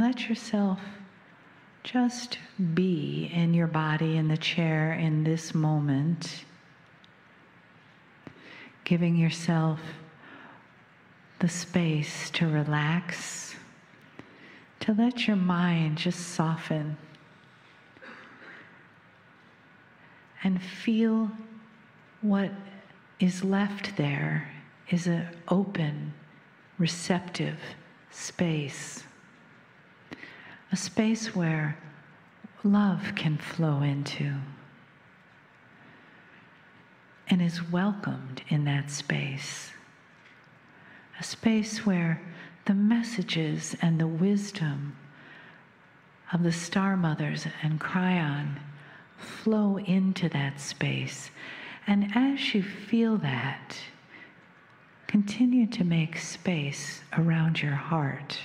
let yourself just be in your body, in the chair, in this moment, giving yourself the space to relax, to let your mind just soften and feel what is left there is an open, receptive space. A space where love can flow into and is welcomed in that space. A space where the messages and the wisdom of the Star Mothers and Kryon flow into that space. And as you feel that, continue to make space around your heart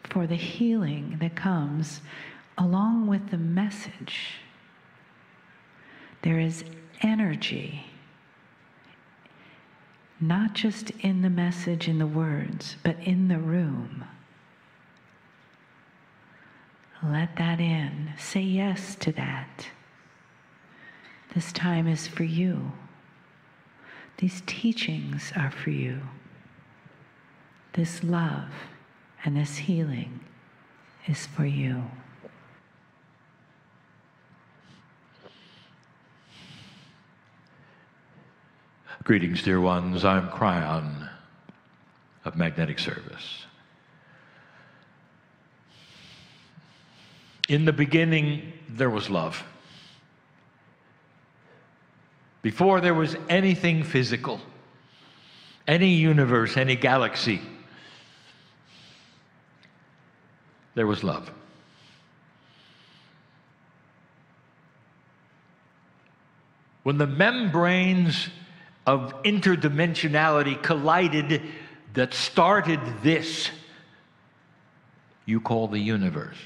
for the healing that comes along with the message. There is energy, not just in the message, in the words, but in the room. Let that in. Say yes to that. This time is for you. These teachings are for you. This love and this healing is for you. Greetings, dear ones. I'm Kryon of Magnetic Service. In the beginning, there was love. Before there was anything physical, any universe, any galaxy, there was love. When the membranes of interdimensionality collided that started this you call the universe,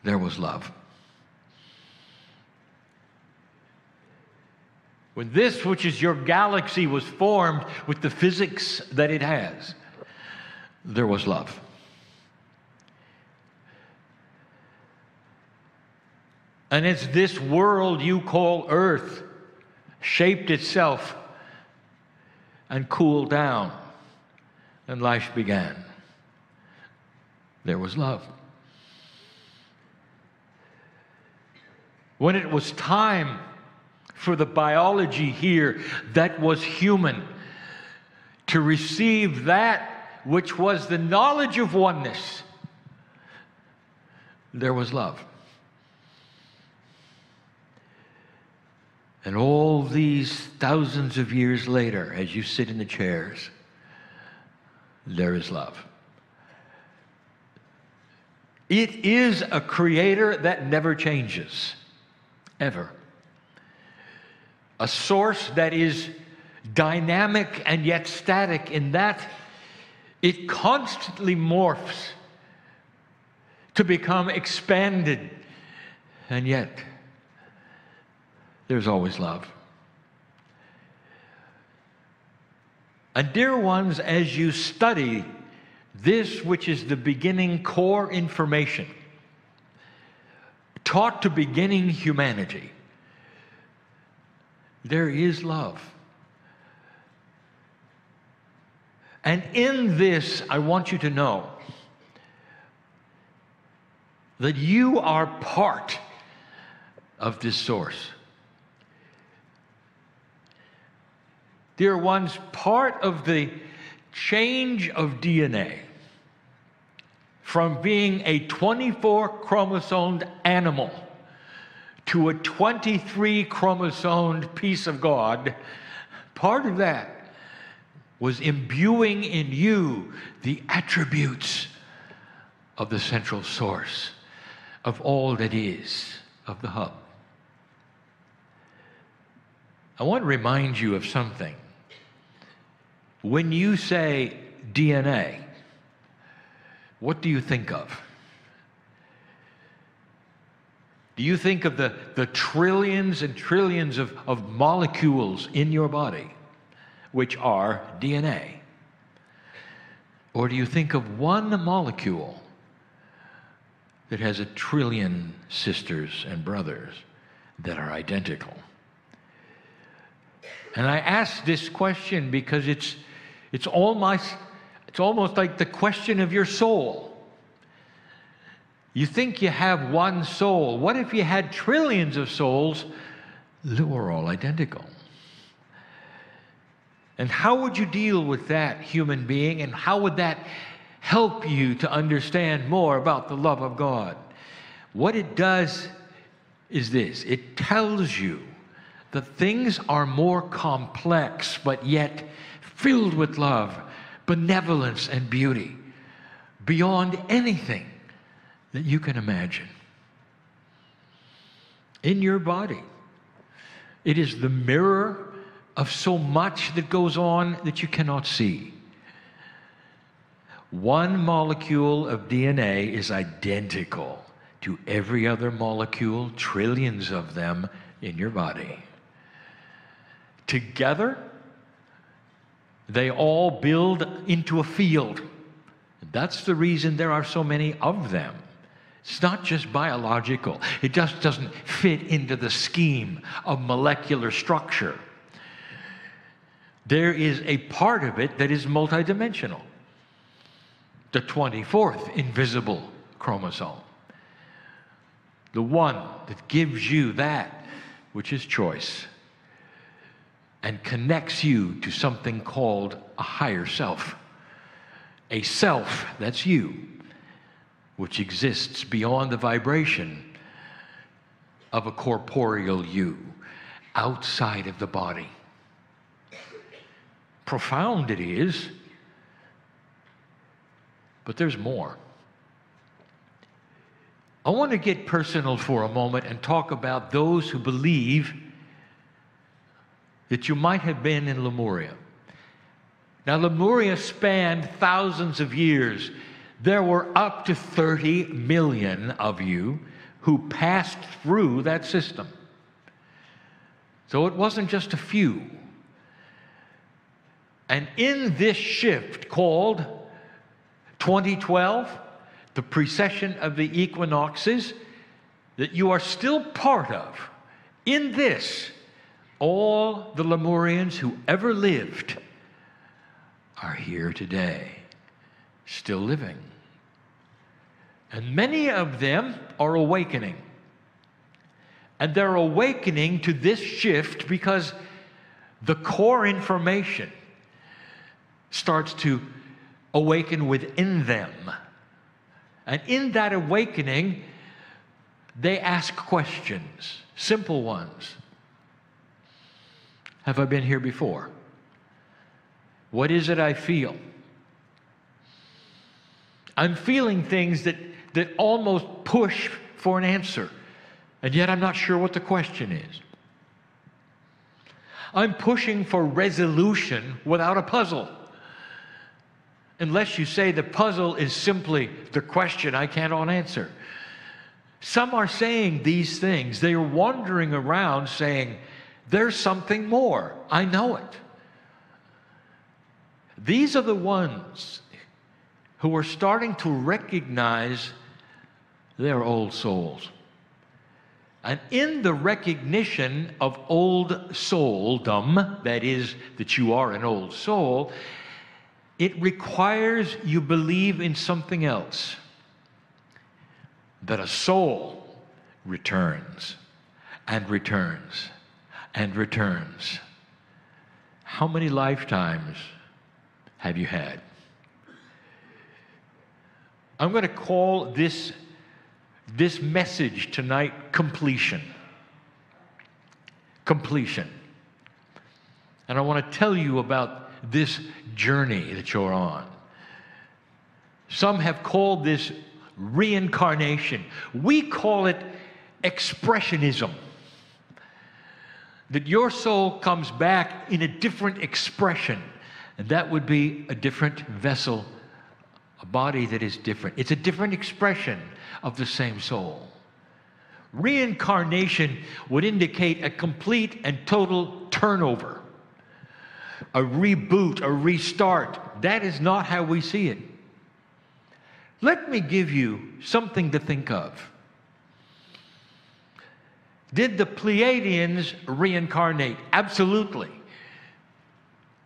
there was love. When this, which is your galaxy, was formed with the physics that it has, there was love. And it's this world you call Earth shaped itself and cooled down, and life began. There was love. When it was time for the biology here that was human to receive that which was the knowledge of oneness, there was love. And all these thousands of years later, as you sit in the chairs, there is love. It is a creator that never changes, ever. A source that is dynamic and yet static in that it constantly morphs to become expanded, and yet there's always love. And dear ones, as you study this, which is the beginning core information taught to beginning humanity, there is love. And in this, I want you to know that you are part of this source. Dear ones, part of the change of DNA from being a 24-chromosomed animal to a 23-chromosomed piece of God, part of that was imbuing in you the attributes of the central source of all that is, of the hub. I want to remind you of something. When you say DNA, what do you think of? Do you think of the trillions and trillions of molecules in your body, which are DNA? Or do you think of one molecule that has 1 trillion sisters and brothers that are identical? And I ask this question because it's almost like the question of your soul. You think you have one soul. What if you had trillions of souls that were all identical? And how would you deal with that, human being? And how would that help you to understand more about the love of God? What it does is this. It tells you that things are more complex, but yet filled with love, benevolence, and beauty, beyond anything that you can imagine. In your body, it is the mirror of so much that goes on that you cannot see. One molecule of DNA is identical to every other molecule, trillions of them, in your body. Together, they all build into a field. That's the reason there are so many of them. It's not just biological. It just doesn't fit into the scheme of molecular structure. There is a part of it that is multidimensional. The 24th invisible chromosome. The one that gives you that which is choice and connects you to something called a higher self. A self, that's you, which exists beyond the vibration of a corporeal you, outside of the body. Profound it is, but there's more. I want to get personal for a moment and talk about those who believe that you might have been in Lemuria. Now, Lemuria spanned thousands of years. There were up to 30 million of you who passed through that system. So it wasn't just a few. And in this shift called 2012, the precession of the equinoxes, that you are still part of, in this, all the Lemurians who ever lived are here today, still living. And many of them are awakening. And they're awakening to this shift because the core information starts to awaken within them. And in that awakening, they ask questions, simple ones. Have I been here before? What is it I feel? I'm feeling things that almost push for an answer, and yet I'm not sure what the question is. I'm pushing for resolution without a puzzle. Unless you say the puzzle is simply the question I cannot answer. Some are saying these things. They are wandering around saying, there's something more. I know it. These are the ones who are starting to recognize their old souls. And in the recognition of old souldom, that is, that you are an old soul, it requires you believe in something else. That a soul returns and returns and returns. How many lifetimes have you had? I'm going to call this message tonight completion. Completion. And I want to tell you about this journey that you're on. Some have called this reincarnation. We call it expressionism. That your soul comes back in a different expression. And that would be a different vessel, a body that is different. It's a different expression of the same soul. Reincarnation would indicate a complete and total turnover, a reboot, a restart. That is not how we see it. Let me give you something to think of. Did the Pleiadians reincarnate? Absolutely.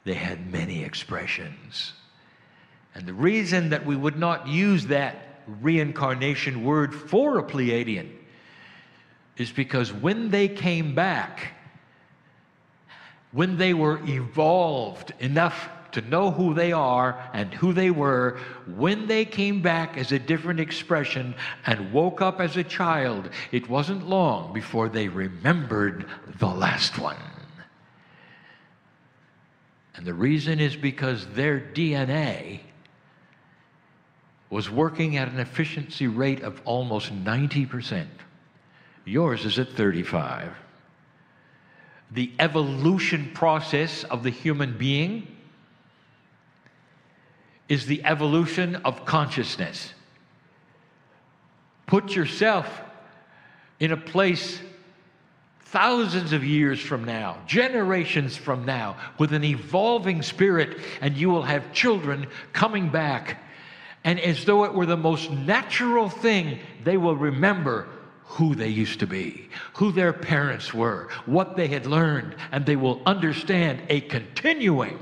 They had many expressions. And the reason that we would not use that reincarnation word for a Pleiadian is because when they came back, when they were evolved enough to know who they are and who they were, when they came back as a different expression and woke up as a child, it wasn't long before they remembered the last one. And the reason is because their DNA was working at an efficiency rate of almost 90%. Yours is at 35%. The evolution process of the human being is the evolution of consciousness. Put yourself in a place thousands of years from now, generations from now, with an evolving spirit, and you will have children coming back. And as though it were the most natural thing, they will remember who they used to be, who their parents were, what they had learned, and they will understand a continuing.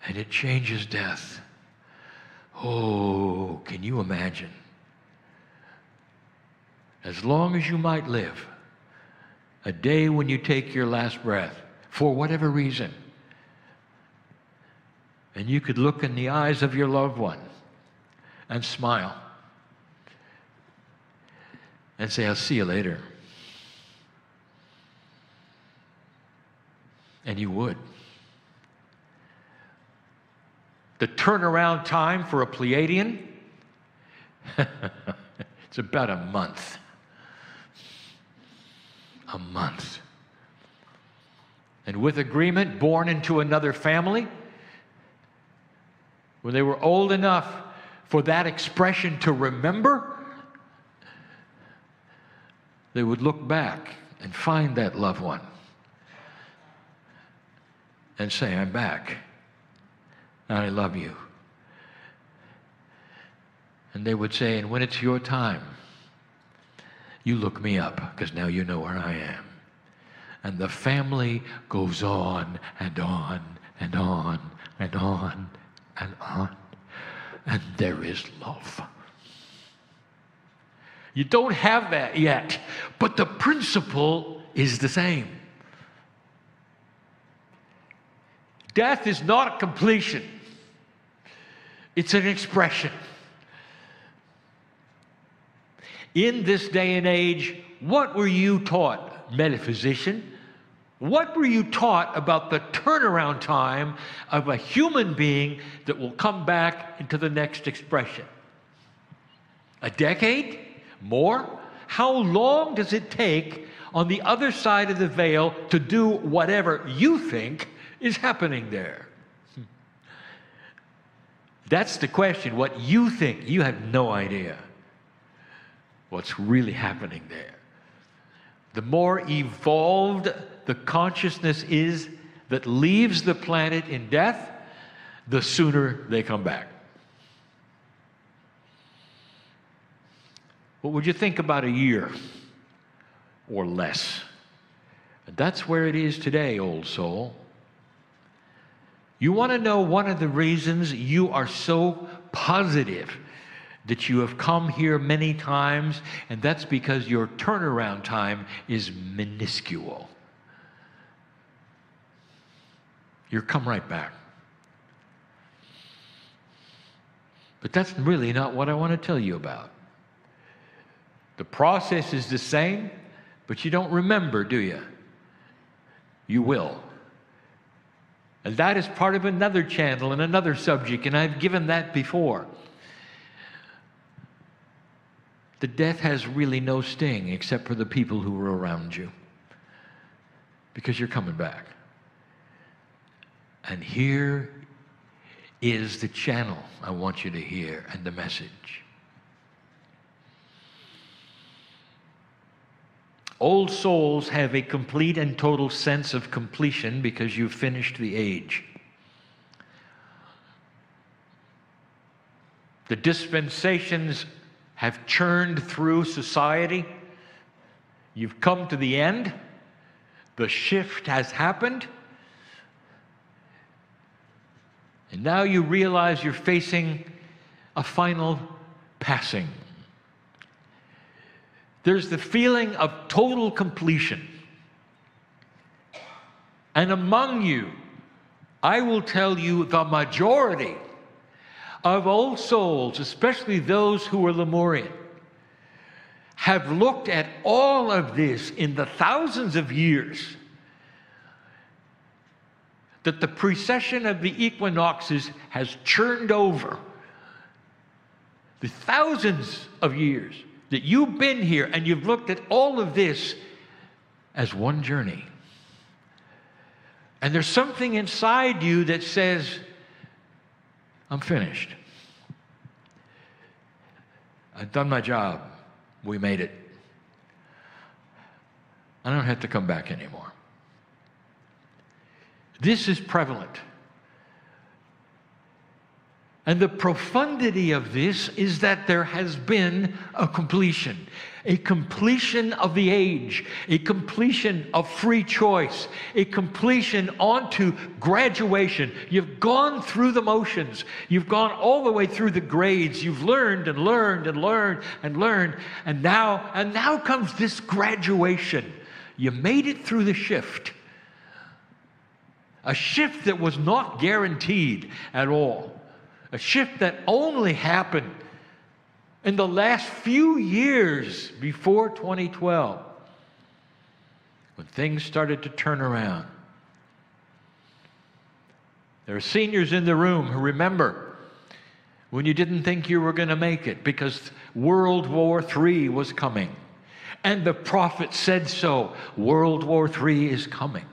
And it changes death. Oh, can you imagine? As long as you might live, a day when you take your last breath, for whatever reason, and you could look in the eyes of your loved one and smile and say, I'll see you later. And you would. The turnaround time for a Pleiadian, it's about a month. A month. And with agreement, born into another family, when they were old enough for that expression to remember, they would look back and find that loved one and say, I'm back. And I love you. And they would say, and when it's your time, you look me up, because now you know where I am. And the family goes on and on and on and on and on. And there is love. You don't have that yet, but the principle is the same. Death is not a completion. It's an expression. In this day and age, what were you taught, metaphysician? What were you taught about the turnaround time of a human being that will come back into the next expression? A decade? More? How long does it take on the other side of the veil to do whatever you think is happening there? That's the question. What you think. You have no idea what's really happening there. The more evolved the consciousness is that leaves the planet in death, the sooner they come back. What would you think about a year or less? And that's where it is today, old soul. You want to know one of the reasons you are so positive that you have come here many times, and that's because your turnaround time is minuscule. You'll come right back. But that's really not what I want to tell you about. The process is the same, but you don't remember, do you? You will. And that is part of another channel and another subject, and I've given that before. The death has really no sting except for the people who are around you, because you're coming back. And here is the channel I want you to hear and the message. Old souls have a complete and total sense of completion because you've finished the age. The dispensations have churned through society. You've come to the end. The shift has happened. And now you realize you're facing a final passing. There's the feeling of total completion. And among you, I will tell you, the majority of old souls, especially those who are Lemurian, have looked at all of this in the thousands of years that the precession of the equinoxes has churned over. The thousands of years that you've been here, and you've looked at all of this as one journey. And there's something inside you that says, I'm finished. I've done my job. We made it. I don't have to come back anymore. This is prevalent. And the profundity of this is that there has been a completion of the age, a completion of free choice, a completion onto graduation. You've gone through the motions. You've gone all the way through the grades. You've learned and learned and learned and learned. And now comes this graduation. You made it through the shift. A shift that was not guaranteed at all. A shift that only happened in the last few years before 2012, when things started to turn around. There are seniors in the room who remember when you didn't think you were going to make it because World War III was coming. And the prophet said so. World War III is coming.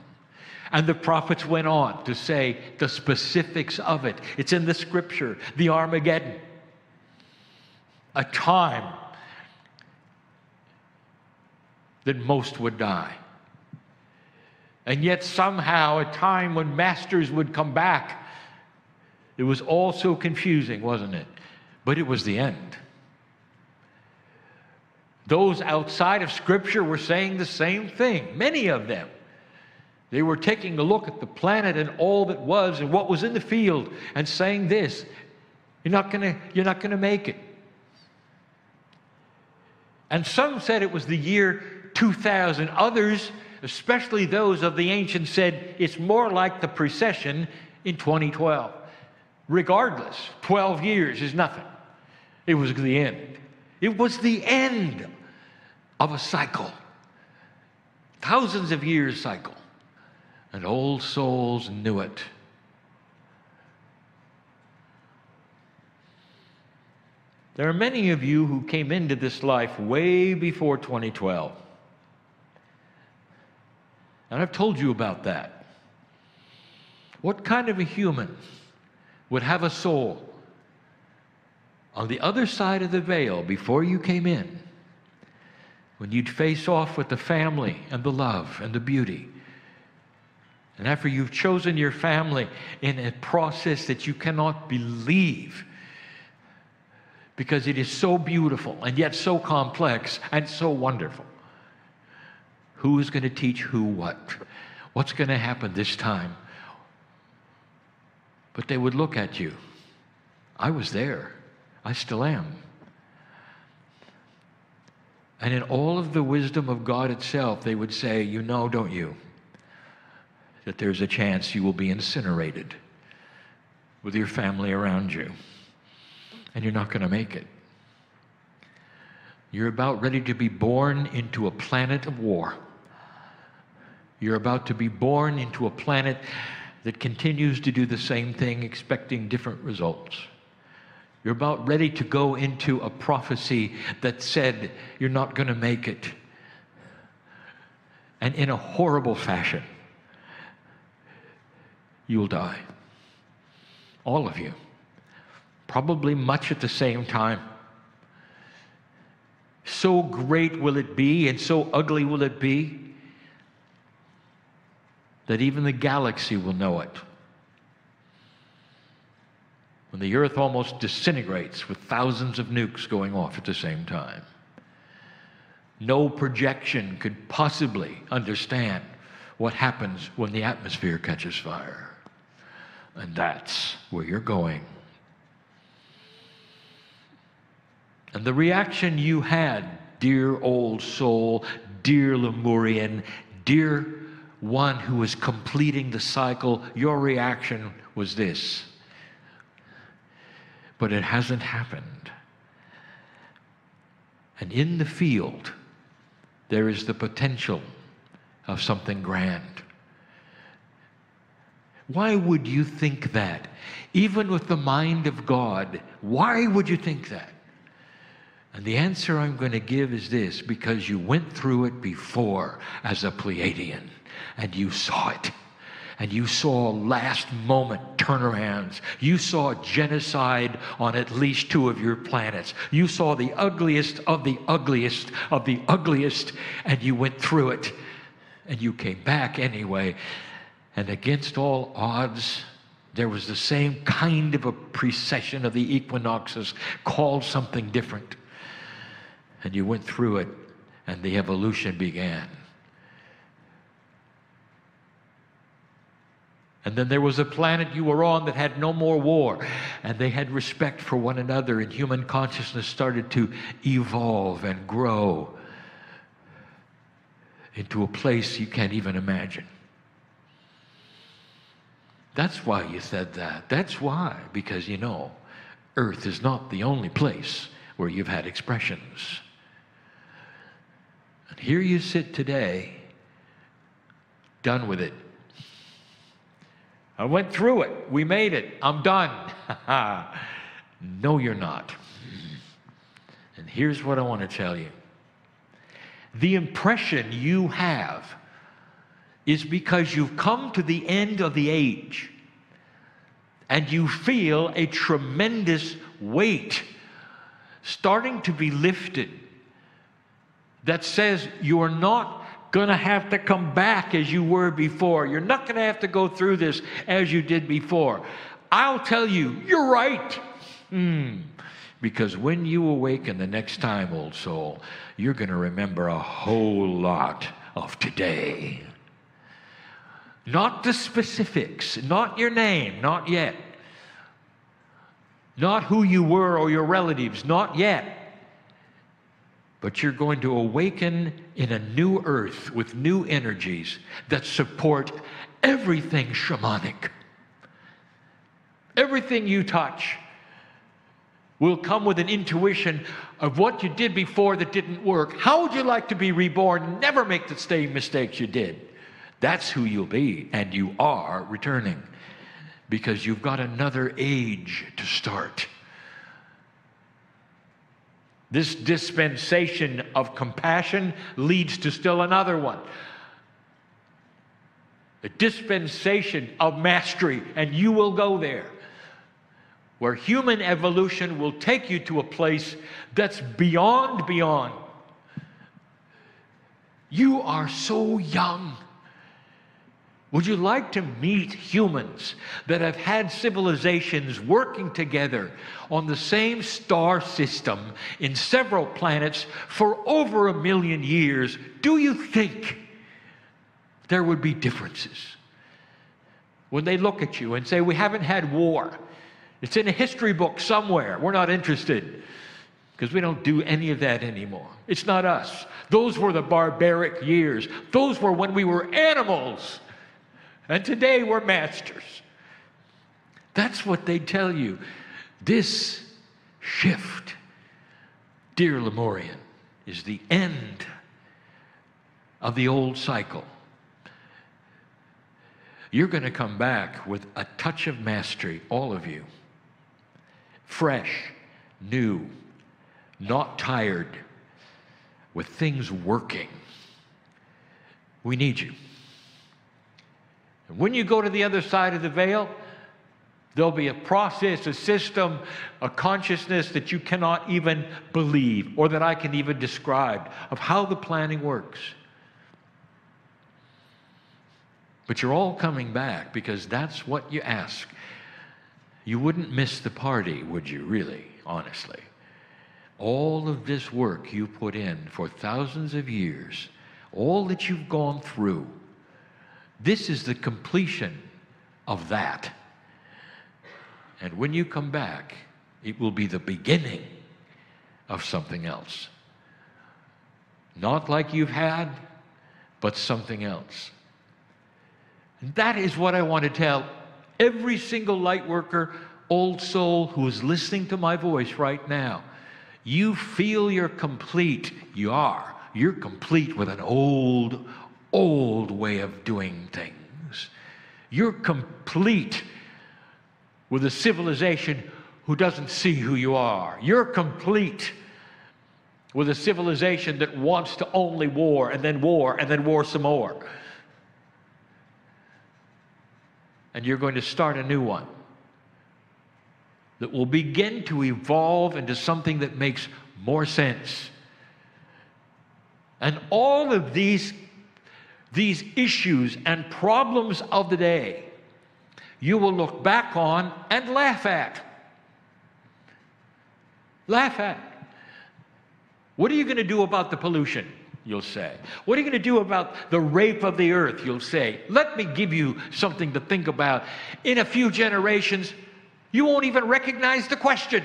And the prophets went on to say the specifics of it. It's in the scripture, the Armageddon. A time that most would die. And yet somehow a time when masters would come back. It was all so confusing, wasn't it? But it was the end. Those outside of scripture were saying the same thing, many of them. They were taking a look at the planet and all that was and what was in the field and saying this, you're not going to make it. And some said it was the year 2000. Others, especially those of the ancients, said it's more like the precession in 2012. Regardless, 12 years is nothing. It was the end. It was the end of a cycle. Thousands of years cycle. And old souls knew it. There are many of you who came into this life way before 2012. And I've told you about that. What kind of a human would have a soul on the other side of the veil before you came in, when you'd face off with the family and the love and the beauty? And after you've chosen your family in a process that you cannot believe, because it is so beautiful and yet so complex and so wonderful. Who is going to teach who what? What's going to happen this time? But they would look at you. I was there. I still am. And in all of the wisdom of God itself, they would say, you know, don't you, that there's a chance you will be incinerated with your family around you, and you're not going to make it. You're about ready to be born into a planet of war. You're about to be born into a planet that continues to do the same thing, expecting different results. You're about ready to go into a prophecy that said you're not going to make it. And in a horrible fashion, you'll die. All of you. Probably much at the same time. So great will it be and so ugly will it be that even the galaxy will know it. when the earth almost disintegrates with thousands of nukes going off at the same time. No projection could possibly understand what happens when the atmosphere catches fire. And that's where you're going. And the reaction you had, dear old soul, dear Lemurian, dear one who was completing the cycle, your reaction was this. But it hasn't happened. And in the field, there is the potential of something grand. Why would you think that? Even with the mind of God, why would you think that? And the answer I'm going to give is this: because you went through it before as a Pleiadian, and you saw it. And you saw last moment turnarounds. You saw genocide on at least 2 of your planets. You saw the ugliest of the ugliest of the ugliest, and you went through it. And you came back anyway. And against all odds, there was the same kind of a precession of the equinoxes called something different. And you went through it, and the evolution began. And then there was a planet you were on that had no more war, and they had respect for one another, and human consciousness started to evolve and grow into a place you can't even imagine. That's why you said that. That's why, because you know, Earth is not the only place where you've had expressions. And here you sit today, done with it. I went through it. We made it. I'm done. No, you're not. And here's what I want to tell you. The impression you have is because you've come to the end of the age and you feel a tremendous weight starting to be lifted that says you're not going to have to come back as you were before. You're not going to have to go through this as you did before. I'll tell you, you're right. Because when you awaken the next time, old soul, you're going to remember a whole lot of today. Not the specifics, not your name, not yet. Not who you were or your relatives, not yet. But you're going to awaken in a new earth with new energies that support everything shamanic. Everything you touch will come with an intuition of what you did before that didn't work. How would you like to be reborn? Never make the same mistakes you did. That's who you'll be, and you are returning because you've got another age to start. This dispensation of compassion leads to still another one. The dispensation of mastery, and you will go there, where human evolution will take you to a place that's beyond. You are so young. Would you like to meet humans that have had civilizations working together on the same star system in several planets for over 1 million years? Do you think there would be differences? When they look at you and say, we haven't had war. It's in a history book somewhere. We're not interested because we don't do any of that anymore. It's not us. Those were the barbaric years. Those were when we were animals. And today we're masters. That's what they tell you. This shift, dear Lemurian, is the end of the old cycle. You're going to come back with a touch of mastery, all of you. Fresh, new, not tired, with things working. We need you. When you go to the other side of the veil, there'll be a process, a system, a consciousness that you cannot even believe or that I can even describe of how the planning works. But you're all coming back because that's what you ask. you wouldn't miss the party, would you, really, honestly? All of this work you put in for thousands of years, all that you've gone through, this is the completion of that. And when you come back, it will be the beginning of something else. Not like you've had, but something else. And that is what I want to tell every single light worker, old soul who is listening to my voice right now. You feel you're complete. You are. You're complete with an old way of doing things. You're complete with a civilization who doesn't see who you are. You're complete with a civilization that wants to only war, and then war, and then war some more. And you're going to start a new one that will begin to evolve into something that makes more sense. And all of these issues and problems of the day, you will look back on and laugh at. Laugh at. What are you going to do about the pollution? You'll say. What are you going to do about the rape of the earth? You'll say. Let me give you something to think about. In a few generations, you won't even recognize the question,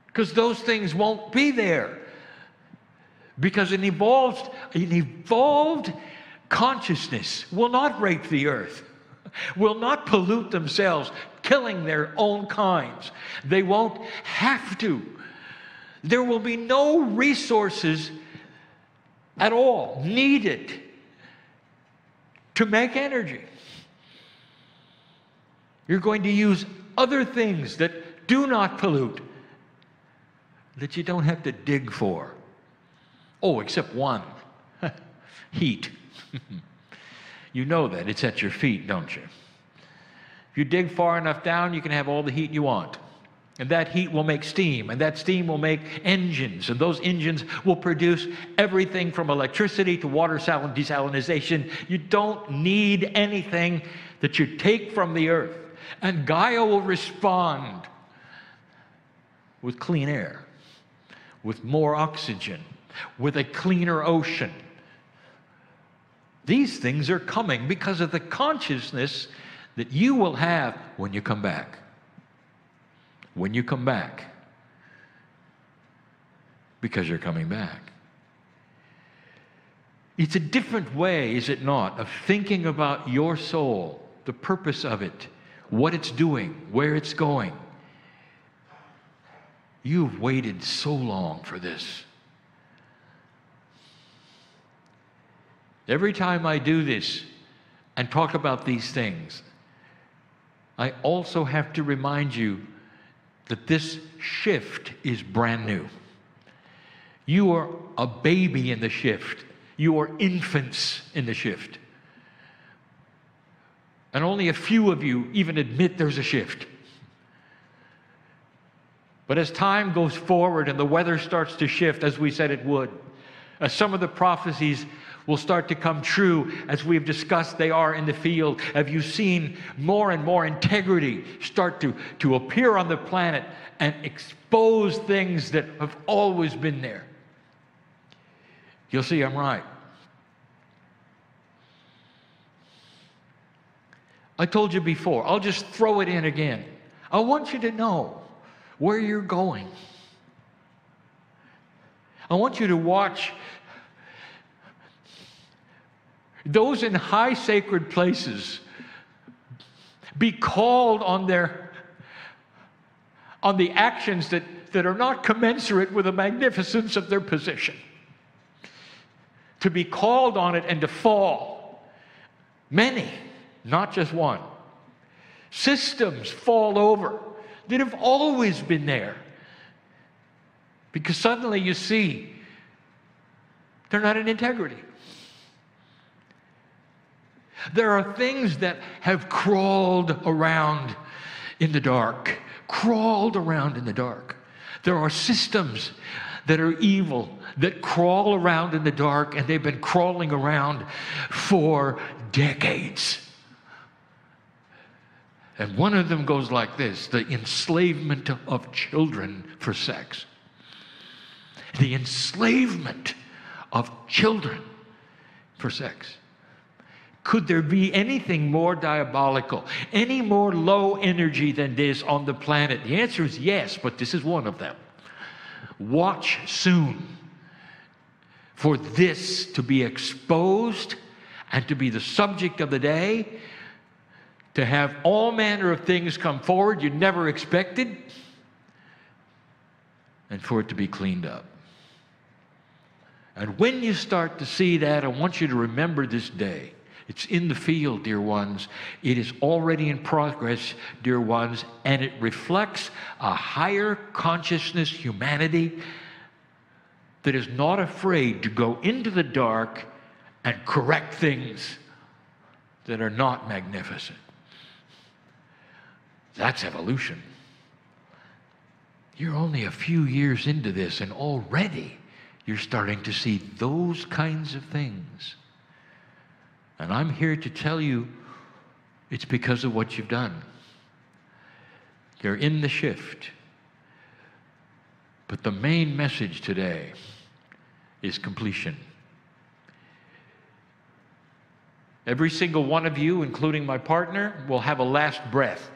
because those things won't be there. Because an evolved consciousness will not rape the earth, will not pollute themselves, killing their own kinds. They won't have to. There will be no resources at all needed to make energy. You're going to use other things that do not pollute, that you don't have to dig for. Oh, except one. Heat. You know that. It's at your feet, don't you? If you dig far enough down, you can have all the heat you want. And that heat will make steam, and that steam will make engines, and those engines will produce everything from electricity to water desalinization. You don't need anything that you take from the earth. And Gaia will respond with clean air, with more oxygen, with a cleaner ocean. These things are coming because of the consciousness that you will have when you come back. When you come back. Because you're coming back. It's a different way, is it not, of thinking about your soul, the purpose of it, what it's doing, where it's going. You've waited so long for this. Every time I do this and talk about these things, I also have to remind you that this shift is brand new. You are a baby in the shift. You are infants in the shift. And only a few of you even admit there's a shift. But as time goes forward and the weather starts to shift, as we said it would, as some of the prophecies will start to come true, as we've discussed they are in the field, have you seen more and more integrity start to appear on the planet and expose things that have always been there? You'll see I'm right. I told you before, I'll just throw it in again. I want you to know where you're going. I want you to watch those in high sacred places be called on the actions that are not commensurate with the magnificence of their position. To be called on it and to fall. Many, not just one. Systems fall over that have always been there. Because suddenly you see they're not in integrity. There are things that have crawled around in the dark. Crawled around in the dark. There are systems that are evil, that crawl around in the dark, and they've been crawling around for decades. And one of them goes like this: the enslavement of children for sex. The enslavement of children for sex. Could there be anything more diabolical, any more low energy than this on the planet? The answer is yes, but this is one of them. Watch soon for this to be exposed and to be the subject of the day, to have all manner of things come forward you never expected, and for it to be cleaned up. And when you start to see that, I want you to remember this day. It's in the field, dear ones. It is already in progress, dear ones, and it reflects a higher consciousness humanity that is not afraid to go into the dark and correct things that are not magnificent. That's evolution. You're only a few years into this, and already you're starting to see those kinds of things. And I'm here to tell you it's because of what you've done. You're in the shift. But the main message today is completion. Every single one of you, including my partner, will have a last breath.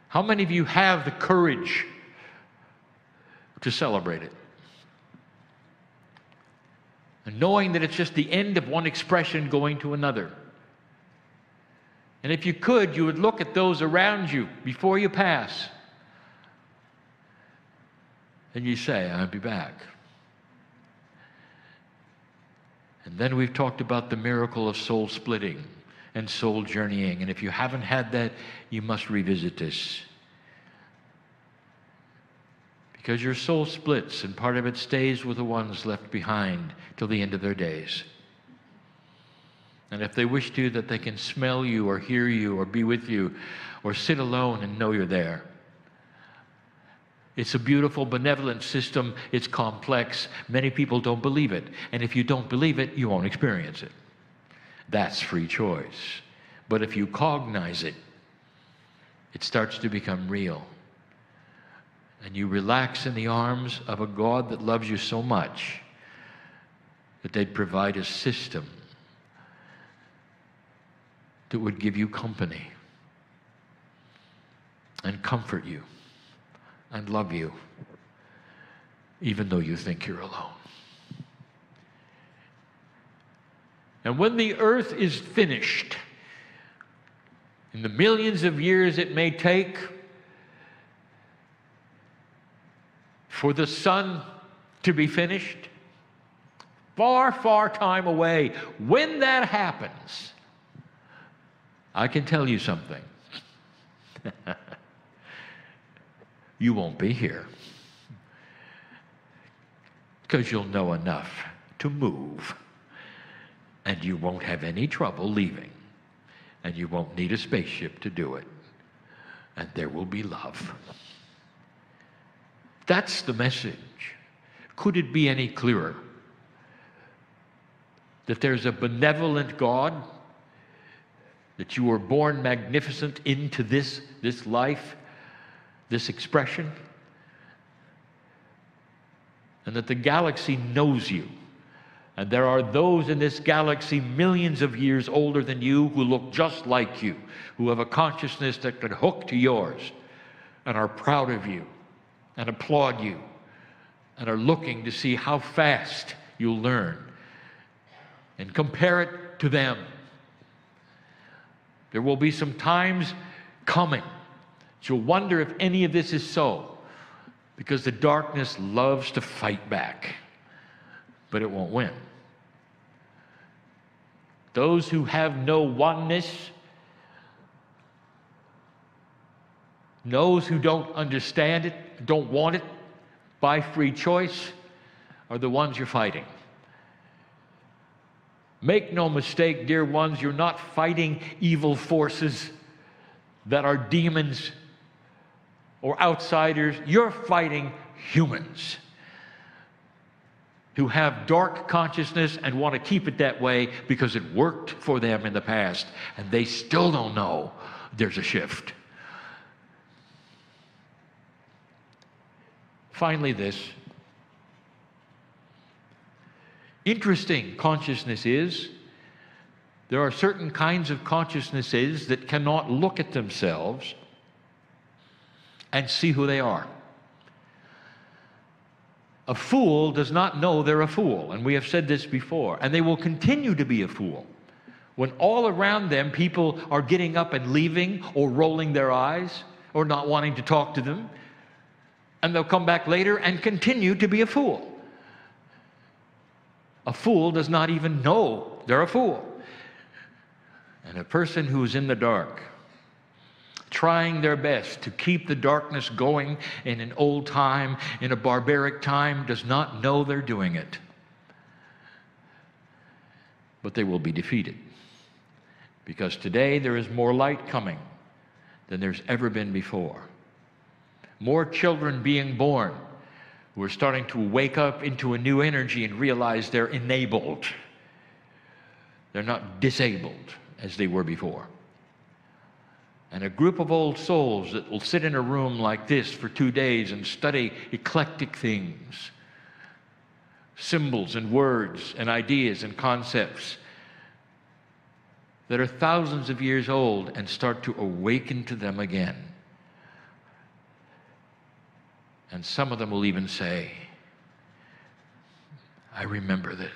How many of you have the courage to celebrate it? And knowing that it's just the end of one expression going to another. And if you could, you would look at those around you before you pass. And you say, I'll be back. And then we've talked about the miracle of soul splitting and soul journeying. And if you haven't had that, you must revisit this. Because your soul splits, and part of it stays with the ones left behind till the end of their days. And if they wish to, that they can smell you or hear you or be with you or sit alone and know you're there. It's a beautiful, benevolent system. It's complex. Many people don't believe it. And if you don't believe it, you won't experience it. That's free choice. But if you cognize it, it starts to become real. And you relax in the arms of a God that loves you so much that they'd provide a system that would give you company and comfort you and love you, even though you think you're alone. And when the earth is finished, in the millions of years it may take for the sun to be finished, far, far time away, when that happens, I can tell you something. You won't be here, because you'll know enough to move, and you won't have any trouble leaving, and you won't need a spaceship to do it, and there will be love. That's the message. Could it be any clearer? That there's a benevolent God, that you were born magnificent into this life, this expression, and that the galaxy knows you. And there are those in this galaxy millions of years older than you who look just like you, who have a consciousness that can hook to yours and are proud of you and applaud you and are looking to see how fast you'll learn and compare it to them. There will be some times coming that you'll wonder if any of this is so, because the darkness loves to fight back, but it won't win. Those who have no oneness, those who don't understand it, don't want it, by free choice, are the ones you're fighting. Make no mistake, dear ones, you're not fighting evil forces that are demons or outsiders. You're fighting humans. who have dark consciousness and want to keep it that way because it worked for them in the past, and they still don't know there's a shift. Finally, this. Interesting consciousness is, there are certain kinds of consciousnesses that cannot look at themselves and see who they are. A fool does not know they're a fool, and we have said this before, and they will continue to be a fool when all around them people are getting up and leaving or rolling their eyes or not wanting to talk to them, and they'll come back later and continue to be a fool. A fool does not even know they're a fool. And a person who's in the dark, trying their best to keep the darkness going in an old time, in a barbaric time, does not know they're doing it. But they will be defeated. Because today there is more light coming than there's ever been before. More children being born who are starting to wake up into a new energy and realize they're enabled. They're not disabled as they were before. And a group of old souls that will sit in a room like this for 2 days and study eclectic things, symbols and words and ideas and concepts that are thousands of years old, and start to awaken to them again. And some of them will even say, I remember this.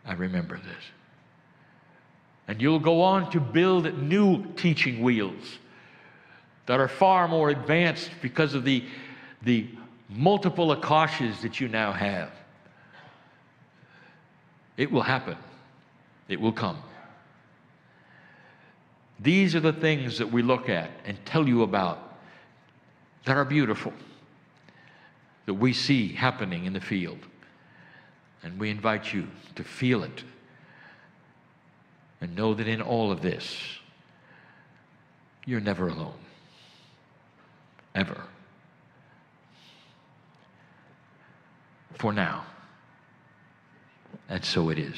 I remember this. And you'll go on to build new teaching wheels that are far more advanced because of the multiple akashas that you now have. It will happen. It will come. These are the things that we look at and tell you about that are beautiful, that we see happening in the field. And we invite you to feel it and know that in all of this, you're never alone. Ever. For now. And so it is.